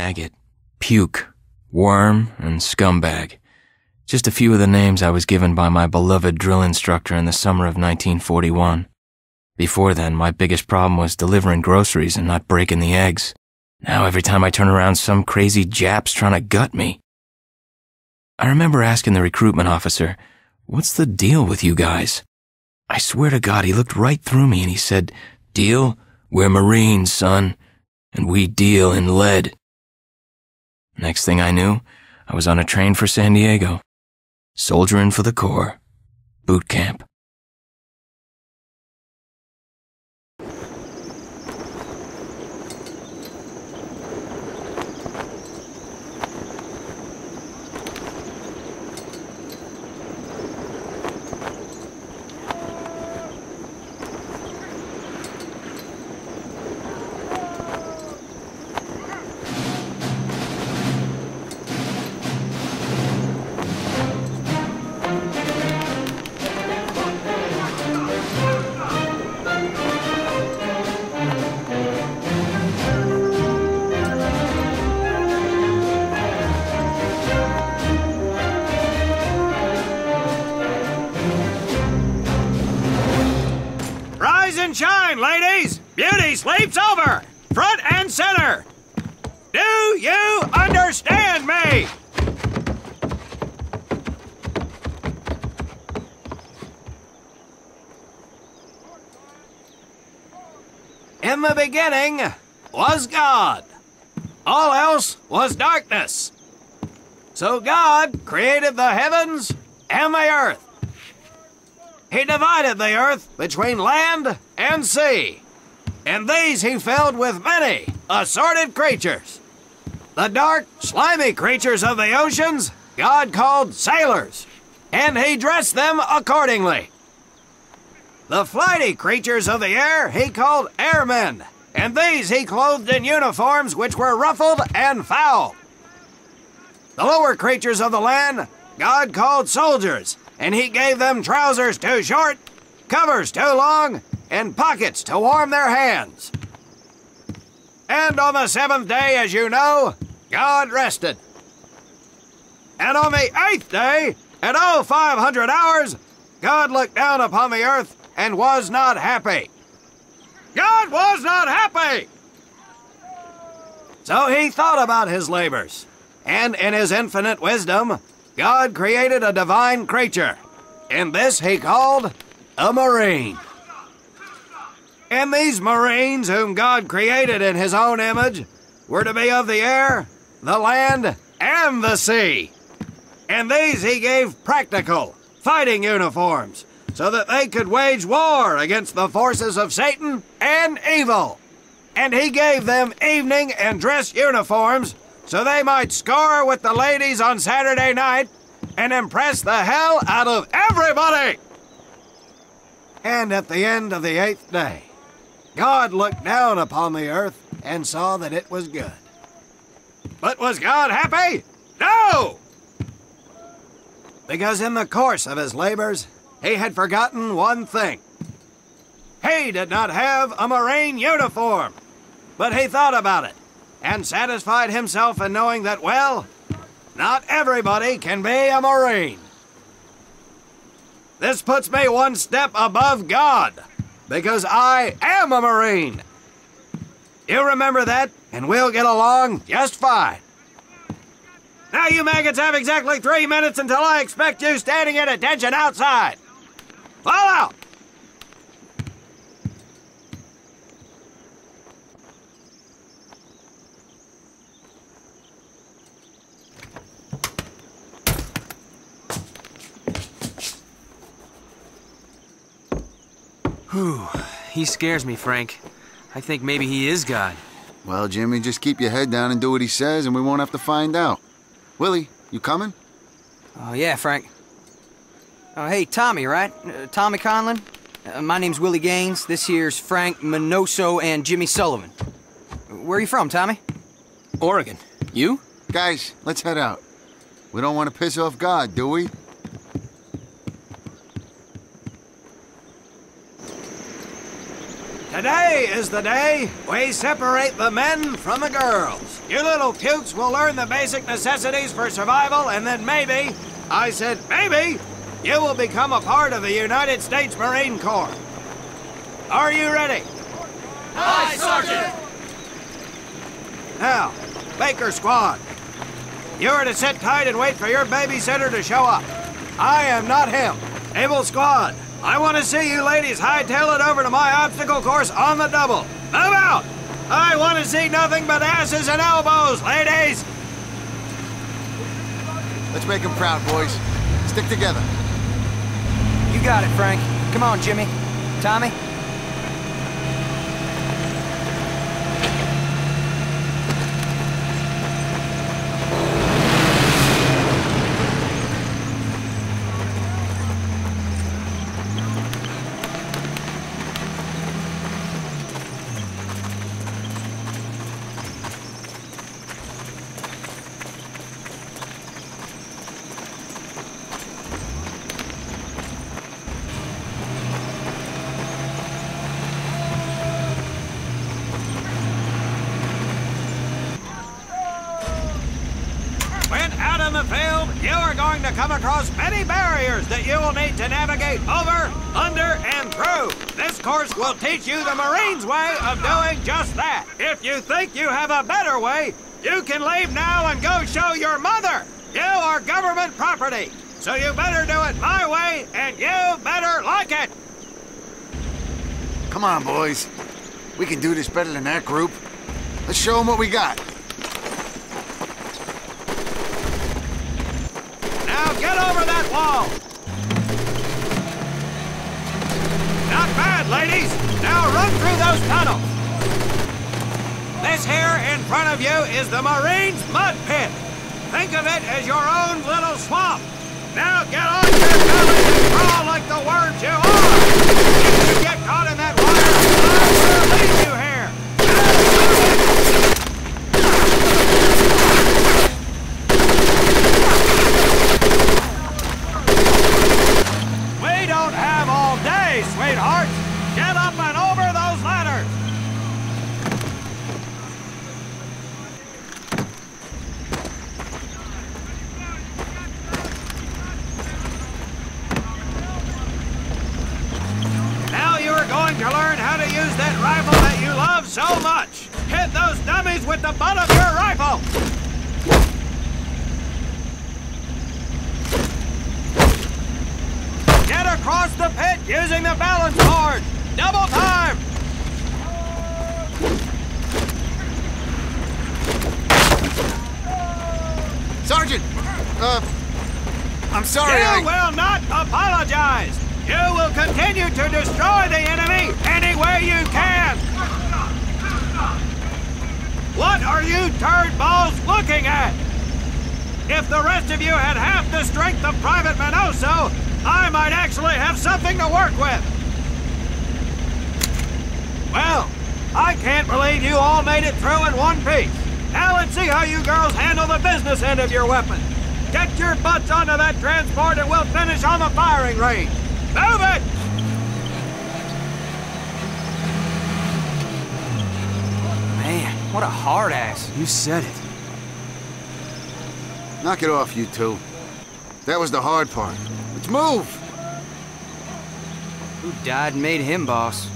maggot, puke, worm, and scumbag. Just a few of the names I was given by my beloved drill instructor in the summer of 1941. Before then, my biggest problem was delivering groceries and not breaking the eggs. Now every time I turn around, some crazy Jap's trying to gut me. I remember asking the recruitment officer, "What's the deal with you guys?" I swear to God, he looked right through me and he said, "Deal? We're Marines, son, and we deal in lead." Next thing I knew, I was on a train for San Diego. Soldiering for the Corps. Boot camp. Shine, ladies! Beauty sleeps over! Front and center! Do you understand me? In the beginning was God. All else was darkness. So God created the heavens and the earth. He divided the earth between land and sea, and these he filled with many assorted creatures. The dark, slimy creatures of the oceans God called sailors, and he dressed them accordingly. The flighty creatures of the air he called airmen, and these he clothed in uniforms which were ruffled and foul. The lower creatures of the land God called soldiers, and he gave them trousers too short, covers too long, and pockets to warm their hands. And on the seventh day, as you know, God rested. And on the eighth day, at 0500 hours, God looked down upon the earth and was not happy. God was not happy! So he thought about his labors, and in his infinite wisdom, God created a divine creature, and this he called a Marine. And these Marines, whom God created in his own image, were to be of the air, the land, and the sea. And these he gave practical, fighting uniforms, so that they could wage war against the forces of Satan and evil. And he gave them evening and dress uniforms, so they might score with the ladies on Saturday night and impress the hell out of everybody. And at the end of the eighth day, God looked down upon the earth and saw that it was good. But was God happy? No! Because in the course of his labors, he had forgotten one thing. He did not have a Marine uniform, but he thought about it and satisfied himself in knowing that, well, not everybody can be a Marine. This puts me one step above God, because I am a Marine. You remember that, and we'll get along just fine. Now you maggots have exactly 3 minutes until I expect you standing at attention outside. Fall out! Whew. He scares me, Frank. I think maybe he is God. Well, Jimmy, just keep your head down and do what he says, and we won't have to find out. Willie, you coming? Oh, yeah, Frank. Oh, hey, Tommy, right? Tommy Conlon? My name's Willie Gaines. This here's Frank Minoso and Jimmy Sullivan. Where are you from, Tommy? Oregon. You? Guys, let's head out. We don't want to piss off God, do we? Today is the day we separate the men from the girls. You little pukes will learn the basic necessities for survival, and then maybe, I said maybe, you will become a part of the United States Marine Corps. Are you ready? Aye, Sergeant! Now, Baker Squad, you are to sit tight and wait for your babysitter to show up. I am not him. Able Squad, I want to see you ladies hightail it over to my obstacle course on the double. Move out! I want to see nothing but asses and elbows, ladies! Let's make them proud, boys. Stick together. You got it, Frank. Come on, Jimmy. Tommy? In the field, you are going to come across many barriers that you will need to navigate over, under, and through. This course will teach you the Marines' way of doing just that. If you think you have a better way, you can leave now and go show your mother. You are government property, so you better do it my way, and you better like it. Come on, boys. We can do this better than that group. Let's show them what we got. Now get over that wall! Not bad, ladies! Now run through those tunnels! This here in front of you is the Marines' mud pit. Think of it as your own little swamp. Now get on your belly and crawl like the worms you are! If you get caught in that water, I will leave you here! We don't have all day, sweetheart. Get up and over those ladders. Now you are going to learn how to use that rifle that you love so much. Hit those dummies with the butt of your rifle. Get across the pit using the balance board. Double time. Sergeant! I'm sorry, You will not apologize. You will continue to destroy the enemy any way you can. What are you turd balls looking at? If the rest of you had half the strength of Private Minoso, I might actually have something to work with. Well, I can't believe you all made it through in one piece. Now let's see how you girls handle the business end of your weapon. Get your butts onto that transport and we'll finish on the firing range. Move it! Man, what a hard ass. You said it. Knock it off, you two. That was the hard part. Let's move! Who died and made him boss?